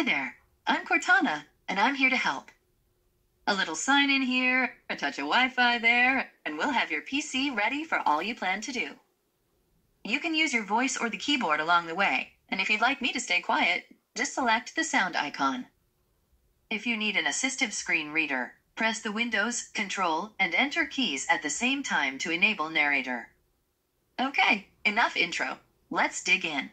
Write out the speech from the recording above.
Hi there, I'm Cortana, and I'm here to help. A little sign in here, a touch of Wi-Fi there, and we'll have your PC ready for all you plan to do. You can use your voice or the keyboard along the way, and if you'd like me to stay quiet, just select the sound icon. If you need an assistive screen reader, press the Windows, Control, and Enter keys at the same time to enable narrator. Okay, enough intro. Let's dig in.